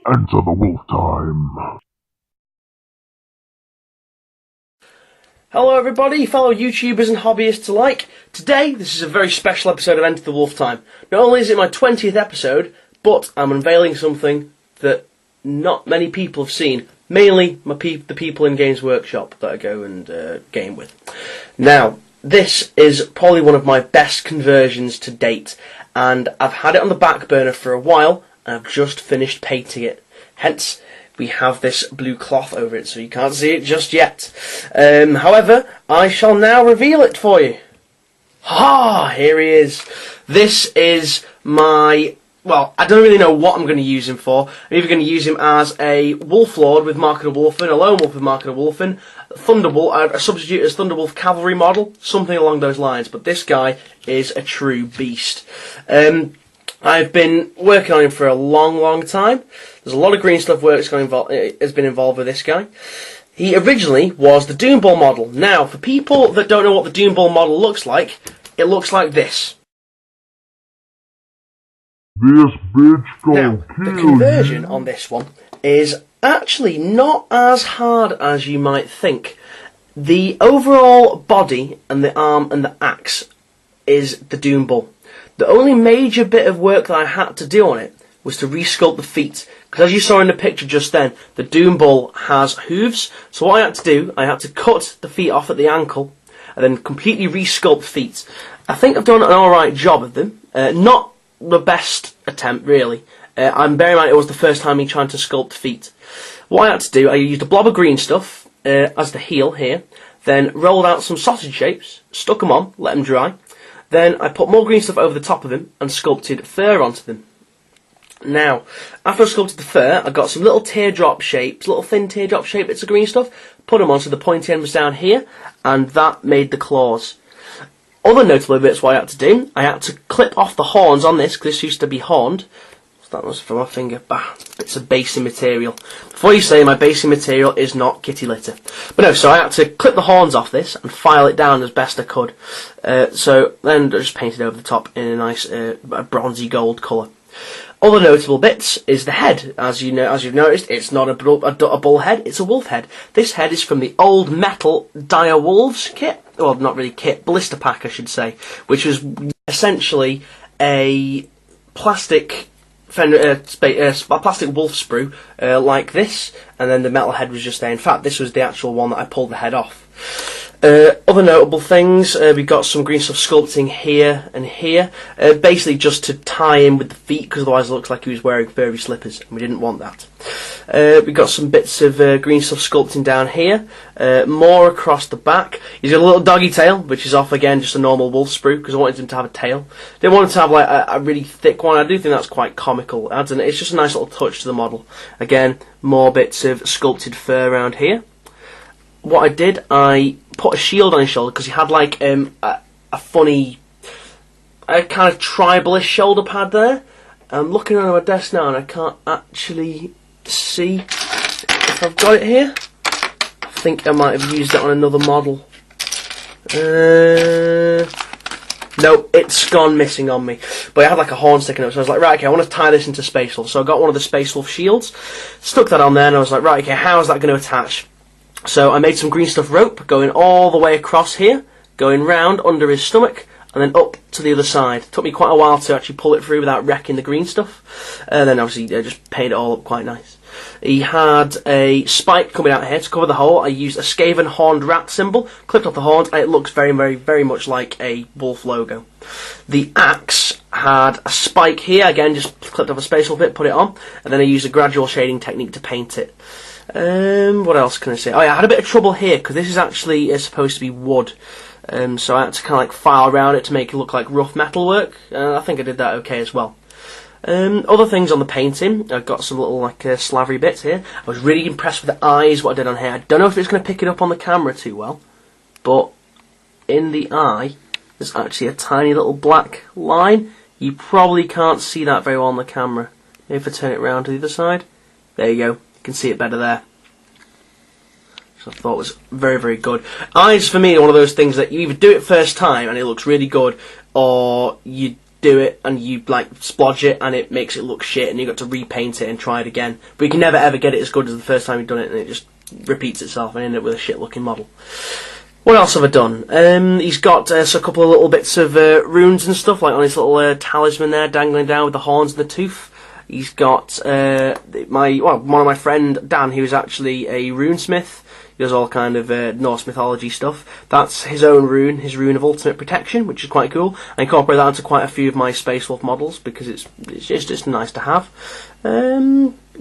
Enter the wolf time. Hello everybody, fellow YouTubers and hobbyists alike. Today, this is a very special episode of Enter the Wolf Time. Not only is it my 20th episode, but I'm unveiling something that not many people have seen. Mainly the people in Games Workshop that I go and game with. Now, this is probably one of my best conversions to date, and I've had it on the back burner for a while, and I've just finished painting it. Hence, we have this blue cloth over it, so you can't see it just yet. However, I shall now reveal it for you. Ha! Here he is. This is my... Well, I don't really know what I'm going to use him for. I'm either going to use him as a Wolf Lord with Mark of the Wulfen, a Lone Wolf with Mark of the Wulfen, Thunderbolt, a substitute as Thunderwolf Cavalry model, something along those lines. But this guy is a true beast. I've been working on him for a long time. There's a lot of green stuff work that's has been involved with this guy. He originally was the Doom Ball model. Now, for people that don't know what the Doom Ball model looks like, it looks like this. This bitch Now, gon' kill the conversion on this one is actually not as hard as you might think. The overall body and the arm and the axe is the Doom Ball. The only major bit of work that I had to do on it was to resculpt the feet. Because as you saw in the picture just then, the Doom Ball has hooves. So what I had to do, I had to cut the feet off at the ankle and then completely resculpt the feet. I think I've done an alright job of them. Not the best attempt, really. I'm bearing in mind it was the first time me trying to sculpt feet. What I had to do, I used a blob of green stuff as the heel here, then rolled out some sausage shapes, stuck them on, let them dry. Then I put more green stuff over the top of him and sculpted fur onto them. Now, after I sculpted the fur, I got some little teardrop shapes, little thin teardrop shape bits of green stuff, put them on so the pointy end was down here, and that made the claws. Other notable bits what I had to do, I had to clip off the horns on this, because this used to be horned. That was for my finger. Bah, bits of basing material. Before you say my basing material is not kitty litter. But no, so I had to clip the horns off this and file it down as best I could. So then I just painted over the top in a nice bronzy gold colour. Other notable bits is the head. As you know, as you've noticed, it's not a bull head; it's a wolf head. This head is from the old metal Dire Wolves kit. Well, not really kit, blister pack, I should say, which was essentially a plastic plastic wolf sprue like this, and then the metal head was just there. In fact, this was the actual one that I pulled the head off. Other notable things, we got some green stuff sculpting here and here, basically just to tie in with the feet, because otherwise it looks like he was wearing furry slippers, and we didn't want that. We got some bits of green stuff sculpting down here, more across the back. He's got a little doggy tail, which is off again, just a normal wolf sprue, because I wanted him to have a tail. Didn't want him to have like a really thick one. I do think that's quite comical. It's just a nice little touch to the model. Again, more bits of sculpted fur around here. What I did, I put a shield on his shoulder because he had like a funny, kind of tribalish shoulder pad there. I'm looking on my desk now and I can't actually see if I've got it here. I think I might have used it on another model. No, it's gone missing on me. But it had like a horn sticking out, so I was like, right, okay, I want to tie this into Space Wolf. So I got one of the Space Wolf shields, stuck that on there, and I was like, right, okay, how is that going to attach? So I made some green stuff rope going all the way across here, going round under his stomach, and then up to the other side. It took me quite a while to actually pull it through without wrecking the green stuff. And then obviously I just painted it all up quite nice. He had a spike coming out here to cover the hole. I used a Skaven horned rat symbol, clipped off the horns, and it looks very much like a wolf logo. The axe had a spike here, again just clipped off a space wolf bit, put it on, and then I used a gradual shading technique to paint it. What else can I say? Oh yeah, I had a bit of trouble here because this is actually supposed to be wood, so I had to kind of like file around it to make it look like rough metal work. I think I did that okay as well. Other things on the painting, I've got some little like slavery bits here. I was really impressed with the eyes, what I did on here. I don't know if it's going to pick it up on the camera too well, but in the eye there's actually a tiny little black line. You probably can't see that very well on the camera. Maybe if I turn it around to the other side. There you go. You can see it better there. So I thought it was very good. Eyes for me are one of those things that you either do it first time and it looks really good, or you do it and you like splodge it and it makes it look shit and you got to repaint it and try it again. But you can never ever get it as good as the first time you've done it, and it just repeats itself and end up with a shit looking model. What else have I done? He's got a couple of little bits of runes and stuff, like on his little talisman there dangling down with the horns and the tooth. He's got one of my friend Dan, who's actually a runesmith. He does all kind of Norse mythology stuff. That's his own rune, his rune of ultimate protection, which is quite cool. I incorporate that into quite a few of my Space Wolf models because it's just nice to have.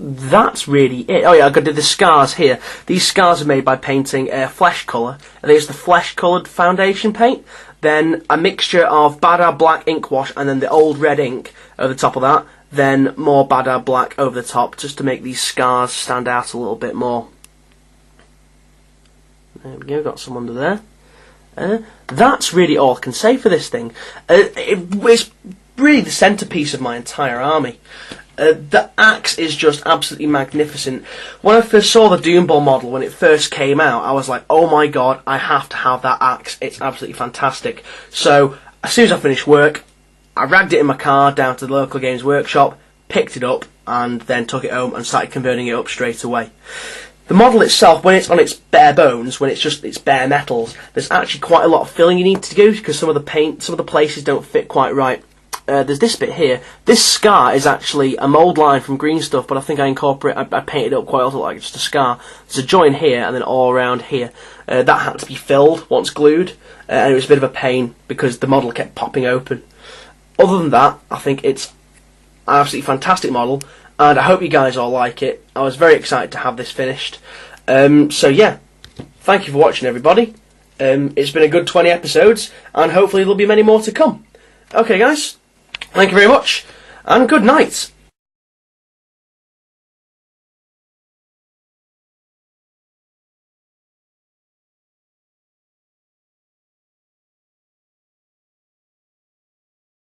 That's really it. Oh yeah, I got the scars here. These scars are made by painting flesh colour. There's the flesh coloured foundation paint, then a mixture of Badar black ink wash, and then the old red ink over the top of that. Then more Badar black over the top, just to make these scars stand out a little bit more. There we go, got some under there. That's really all I can say for this thing. It's really the centrepiece of my entire army. The axe is just absolutely magnificent. When I first saw the Doomball model, when it first came out, I was like, oh my god, I have to have that axe. It's absolutely fantastic. So, as soon as I finished work, I ragged it in my car down to the local games workshop, picked it up, and then took it home and started converting it up straight away. The model itself, when it's on its bare bones, when it's just its bare metals, there's actually quite a lot of filling you need to do because some of the paint, some of the places don't fit quite right. There's this bit here. This scar is actually a mould line from green stuff, but I think I painted it up quite a lot like it's just a scar. There's a joint here and then all around here. That had to be filled once glued, and it was a bit of a pain because the model kept popping open. Other than that, I think it's an absolutely fantastic model, and I hope you guys all like it. I was very excited to have this finished. So yeah, thank you for watching, everybody. It's been a good 20 episodes, and hopefully there'll be many more to come. Okay guys, thank you very much, and good night.